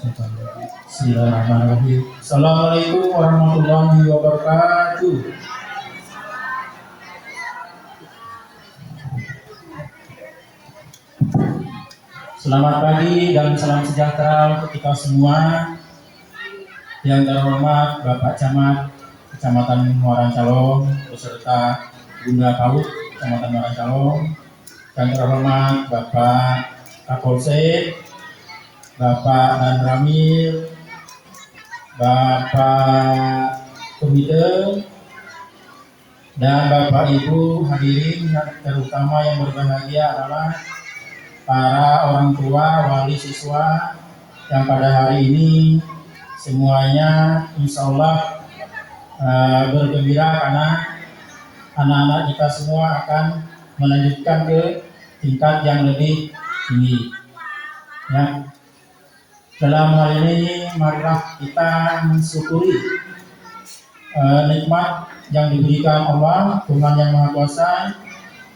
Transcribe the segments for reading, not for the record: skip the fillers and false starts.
Bismillahirrahmanirrahim. Assalamualaikum warahmatullahi wabarakatuh. Selamat pagi dan salam sejahtera untuk kita semua. Yang terhormat Bapak Camat Kecamatan Muara Calong beserta Bunda Paut Kecamatan Muara Calong. Yang terhormat Bapak Kapolsek, Bapak Dan Ramil, Bapak Komite, dan Bapak Ibu hadirin, terutama yang berbahagia adalah para orang tua, wali siswa yang pada hari ini semuanya insya Allah bergembira karena anak-anak kita semua akan melanjutkan ke tingkat yang lebih tinggi. Ya. Dalam hal ini marilah kita mensyukuri nikmat yang diberikan Allah Tuhan yang Maha Kuasa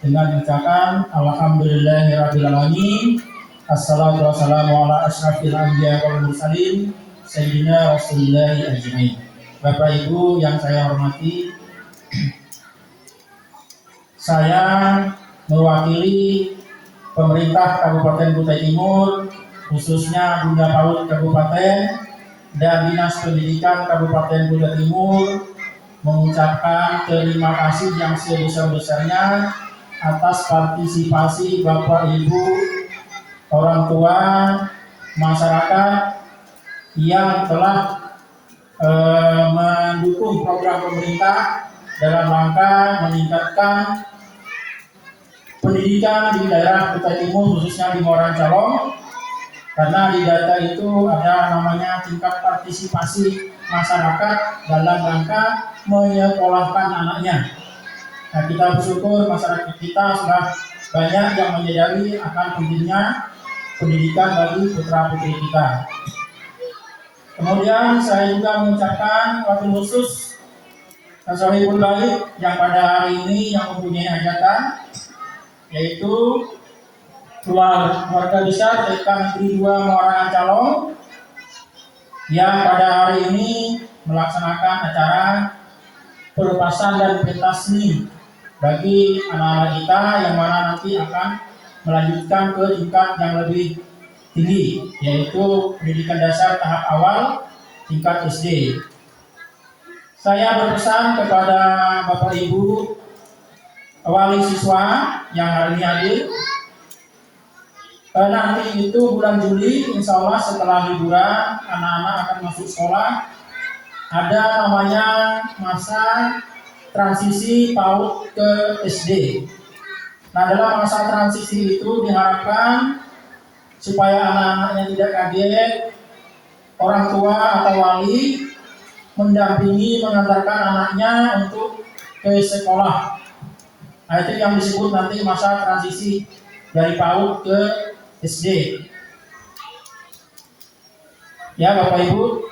dengan mengucapkan alhamdulillahirabbil assalatu wassalamu ala asyrafil anbiya wal mursalin sayyidina rasulillahi ajmain. Bapak Ibu yang saya hormati, saya mewakili pemerintah Kabupaten Kutai Timur, khususnya Bunda Paut Kabupaten dan Dinas Pendidikan Kabupaten Kutai Timur, mengucapkan terima kasih yang sebesar-besarnya atas partisipasi Bapak Ibu, orang tua, masyarakat yang telah mendukung program pemerintah dalam rangka meningkatkan pendidikan di daerah Kutai Timur, khususnya di Muara Calong, karena di data itu ada namanya tingkat partisipasi masyarakat dalam rangka menyekolahkan anaknya. Nah, kita bersyukur masyarakat kita sudah banyak yang menyadari akan pentingnya pendidikan bagi putra-putri kita. Kemudian saya juga mengucapkan wabil khusus Sahibul Baik yang pada hari ini yang mempunyai hajatan, yaitu keluarga besar TK Negeri 2 Muara Calong yang pada hari ini melaksanakan acara pelepasan dan pentas seni bagi anak-anak kita yang mana nanti akan melanjutkan ke tingkat yang lebih tinggi, yaitu pendidikan dasar tahap awal tingkat SD. Saya berpesan kepada Bapak Ibu wali siswa yang hari ini hadir, nanti itu bulan Juli insya Allah setelah liburan anak-anak akan masuk sekolah, ada namanya masa transisi PAUD ke SD. Nah, dalam masa transisi itu diharapkan supaya anak-anaknya tidak kaget, orang tua atau wali mendampingi mengantarkan anaknya untuk ke sekolah. Nah, itu yang disebut nanti masa transisi dari PAUD ke SD. Ya Bapak Ibu,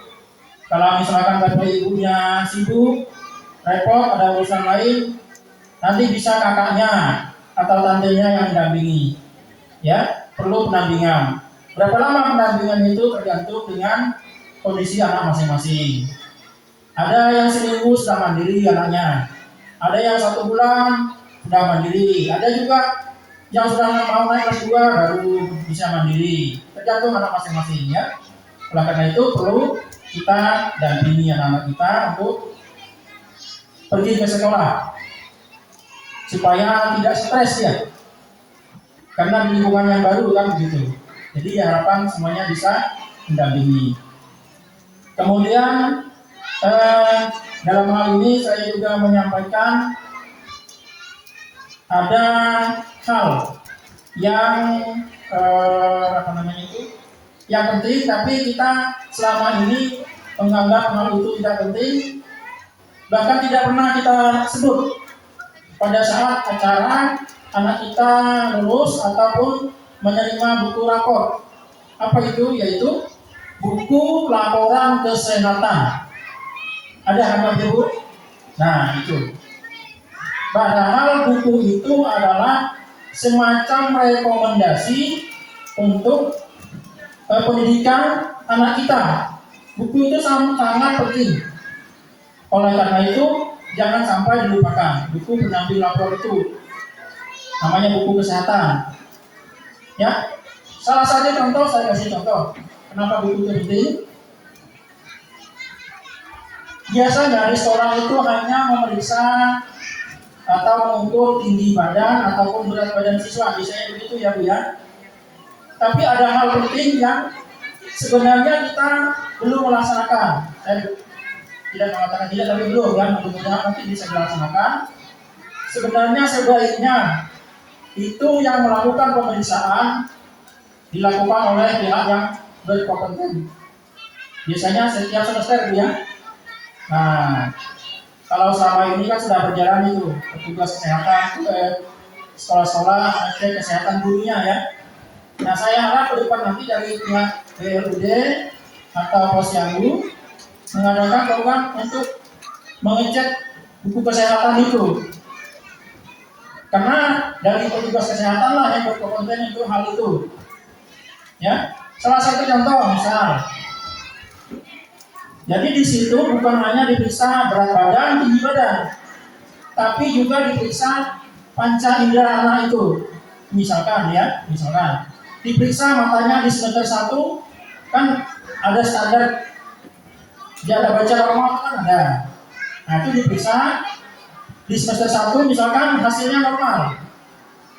kalau misalkan Bapak Ibunya sibuk, repot, ada urusan lain, nanti bisa kakaknya atau tantenya yang mendampingi. Ya, perlu pendampingan. Berapa lama pendampingan itu tergantung dengan kondisi anak masing-masing. Ada yang seminggu sudah mandiri anaknya, ada yang 1 bulan sudah mandiri, ada juga yang sudah mau naik kelas 2 baru bisa mandiri, tergantung anak masing-masing ya. Oleh karena itu perlu kita dampingi anak-anak kita untuk pergi ke sekolah supaya tidak stres ya, karena di lingkungan yang baru kan begitu. Jadi harapan semuanya bisa mendampingi. Kemudian dalam hal ini saya juga menyampaikan ada hal yang yang penting, tapi kita selama ini menganggap hal itu tidak penting, bahkan tidak pernah kita sebut pada saat acara anak kita lulus ataupun menerima buku rapor. Apa itu? Yaitu buku laporan kesehatan. Ada apa Bu? Nah itu. Padahal buku itu adalah semacam rekomendasi untuk pendidikan anak kita. Buku itu sangat penting. Oleh karena itu, jangan sampai dilupakan. Buku penampilan lapor itu namanya buku kesehatan. Ya, salah satu contoh saya kasih contoh. Kenapa buku itu penting? Biasanya di sekolah itu hanya memeriksa atau mengukur tinggi badan ataupun berat badan siswa, biasanya begitu ya Bu ya. Tapi ada hal penting yang sebenarnya kita belum melaksanakan. Saya tidak mengatakan tidak, tapi belum ya. Mudah-mudahan nanti bisa dilaksanakan. Sebenarnya sebaiknya itu yang melakukan pemeriksaan dilakukan oleh pihak yang berkompeten. Biasanya setiap semester ya. Nah, kalau selama ini kan sudah berjalan itu petugas kesehatan ke sekolah-sekolah ngecek kesehatan gurunya ya. Nah, saya harap ke depan nanti dari pihak BLUD atau Posyandu mengadakan program untuk mengecek buku kesehatan itu. Karena dari petugas kesehatan lah yang berkompeten untuk hal itu. Ya, salah satu contoh misal. Jadi di situ bukan hanya diperiksa berat badan, tinggi badan, tapi juga diperiksa panca indera anak itu. Misalkan diperiksa matanya di semester 1 kan ada standar dia ada baca normal kan ada. Nah itu diperiksa di semester 1 misalkan hasilnya normal.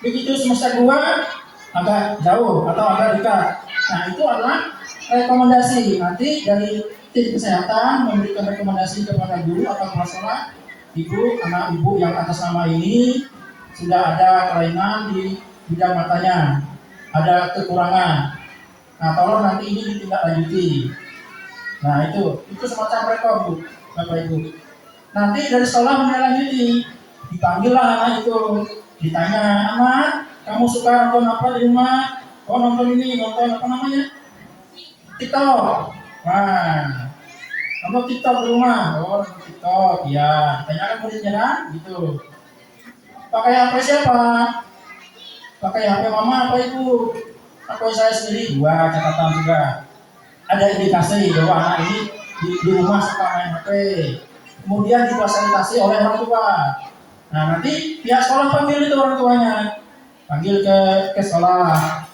Begitu semester 2 agak jauh atau agak dekat. Nah itu adalah rekomendasi nanti dari tim kesehatan memberikan rekomendasi kepada guru atau kepala sekolah, anak ibu yang atas nama ini sudah ada kelainan di bidang matanya, ada kekurangan. Nah tolong nanti ini ditindaklanjuti. Nah itu semacam rekom Bu, Bapak Ibu. Nanti dari sekolah menindaklanjuti, dipanggillah anak itu, ditanya, anak kamu suka nonton apa di rumah? Oh nonton ini, nonton apa namanya? TikTok. Nah, kamu TikTok di rumah? Oh TikTok, ya. Tanyakan muridnya kan, gitu. Pakai HP siapa? Pakai HP mama apa ibu? HP saya sendiri. Dua catatan juga. Ada indikasi bahwa anak ini di rumah suka main HP. Kemudian difasilitasi oleh orang tua. Nah nanti pihak sekolah panggil itu orang tuanya, panggil ke sekolah.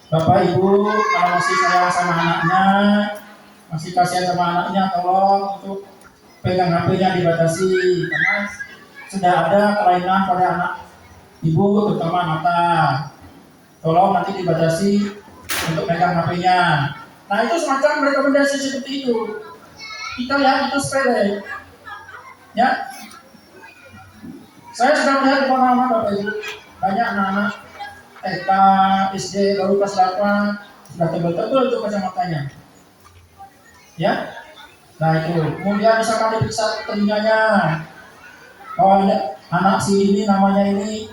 Bapak ibu kalau masih sayang sama anaknya, masih kasihan sama anaknya, tolong untuk pegang HP-nya dibatasi karena sudah ada kelainan pada anak ibu terutama mata. Tolong nanti dibatasi untuk pegang HP-nya. Nah itu semacam rekomendasi seperti itu. Kita lihat itu sepele. Ya, saya sudah melihat di pengalaman Bapak Ibu banyak anak-anak TK, SD, baru kelas 8 sudah tebel-tebel itu kacamatanya. Ya, nah itu. Kemudian misalkan diperiksa telinganya, oh anak si ini namanya ini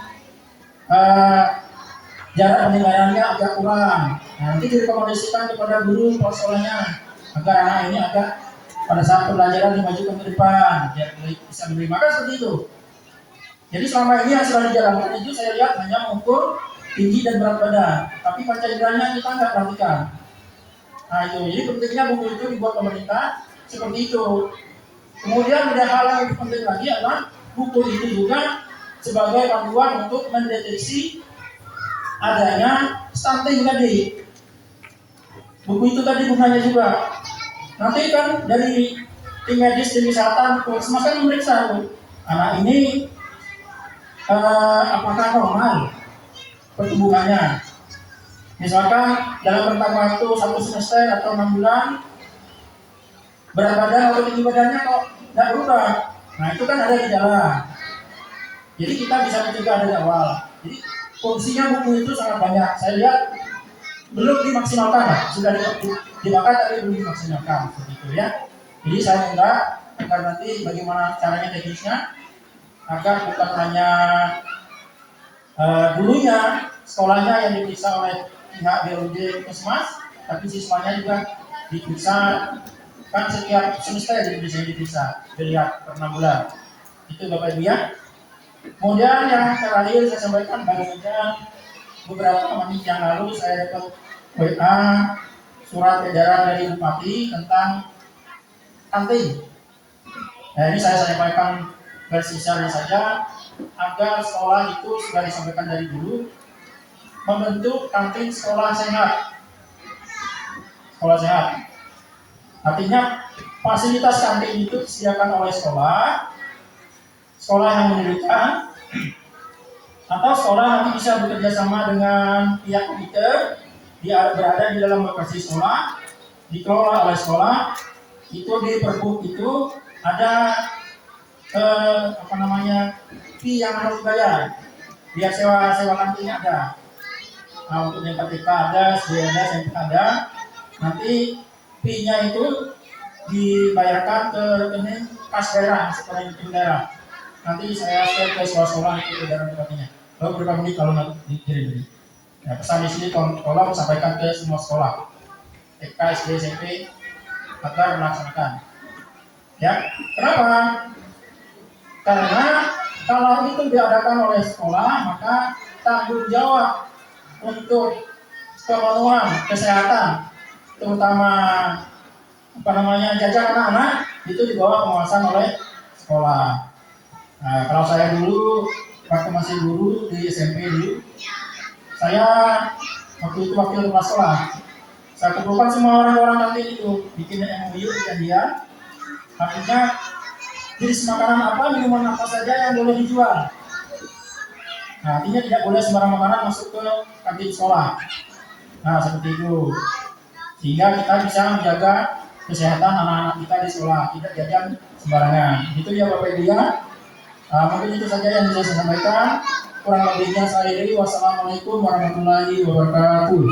jarak pendengarannya agak kurang. Nah, nanti direkomendasikan kepada guru sekolahnya agar anak ini agak pada saat pembelajaran dimajukan ke depan, biar bisa menerima kan seperti itu. Jadi selama ini yang sudah dijalankan itu saya lihat hanya mengukur tinggi dan berat badan, tapi panca inderanya kita nggak perhatikan. Nah itu, jadi pentingnya buku itu dibuat pemerintah seperti itu. Kemudian ada hal yang lebih penting lagi adalah buku itu juga sebagai panduan untuk mendeteksi adanya stunting tadi. Buku itu tadi gunanya juga. Nanti kan dari tim medis, tim kesehatan, puskesmas kan memeriksa anak ini apakah normal pertumbuhannya. Misalkan dalam rentang waktu 1 semester atau 6 bulan berat badan atau tinggi badannya kok nggak berubah. Nah itu kan ada gejala. Jadi kita bisa mencegah dari awal. Jadi fungsinya buku itu sangat banyak. Saya lihat belum dimaksimalkan, sudah dimakan tapi belum dimaksimalkan seperti itu ya. Jadi saya minta agar nanti bagaimana caranya teknisnya agar bukan hanya dulunya sekolahnya yang diperiksa oleh pihak BLUD Puskesmas, tapi siswanya juga diperiksa kan setiap semester diperiksa dilihat per 6 bulan. Itu Bapak Ibu ya. Kemudian yang terakhir saya sampaikan baru saja beberapa menit yang lalu saya dapat WA surat edaran dari Bupati tentang kantin. Nah, ini saya sampaikan garis besarnya saja agar sekolah itu sudah disampaikan dari dulu membentuk kantin sekolah sehat. Sekolah sehat. Artinya fasilitas kantin itu disediakan oleh sekolah, sekolah yang mendirikan, atau sekolah nanti bisa bekerja sama dengan pihak komite, dia berada di dalam lokasi sekolah, dikelola oleh sekolah. Itu di Pergub itu ada fee yang harus dibayar, biar sewa kantinnya ada. Nah, untuk yang KTK ada, SD ada, SMP ada, nanti fee-nya itu dibayarkan ke rekening kas daerah, rekening daerah. Nanti saya share ke sekolah-sekolah itu edaran Bupatinya. Lalu berapa menit kalau nanti dikirim. Ya, pesan di sini tolong sampaikan ke semua sekolah, TK, SD, SMP, agar melaksanakan. Ya, kenapa? Karena kalau itu diadakan oleh sekolah, maka tanggung jawab untuk pemenuhan kesehatan, terutama jajan anak-anak itu di bawah pengawasan oleh sekolah. Nah, kalau saya dulu waktu masih guru di SMP dulu, saya waktu itu wakil kepala sekolah. Saya kumpulkan semua orang-orang nanti itu, bikin MOU perjanjian. Artinya jenis makanan apa, minuman apa saja yang boleh dijual. Nah, artinya tidak boleh sembarang makanan masuk ke kantin sekolah. Nah, seperti itu. Sehingga kita bisa menjaga kesehatan anak-anak kita di sekolah, tidak jajan sembarangan. Itu ya Bapak Ibu ya. Mungkin itu saja yang bisa saya sampaikan. Kurang lebihnya saya akhiri. Wassalamualaikum warahmatullahi wabarakatuh.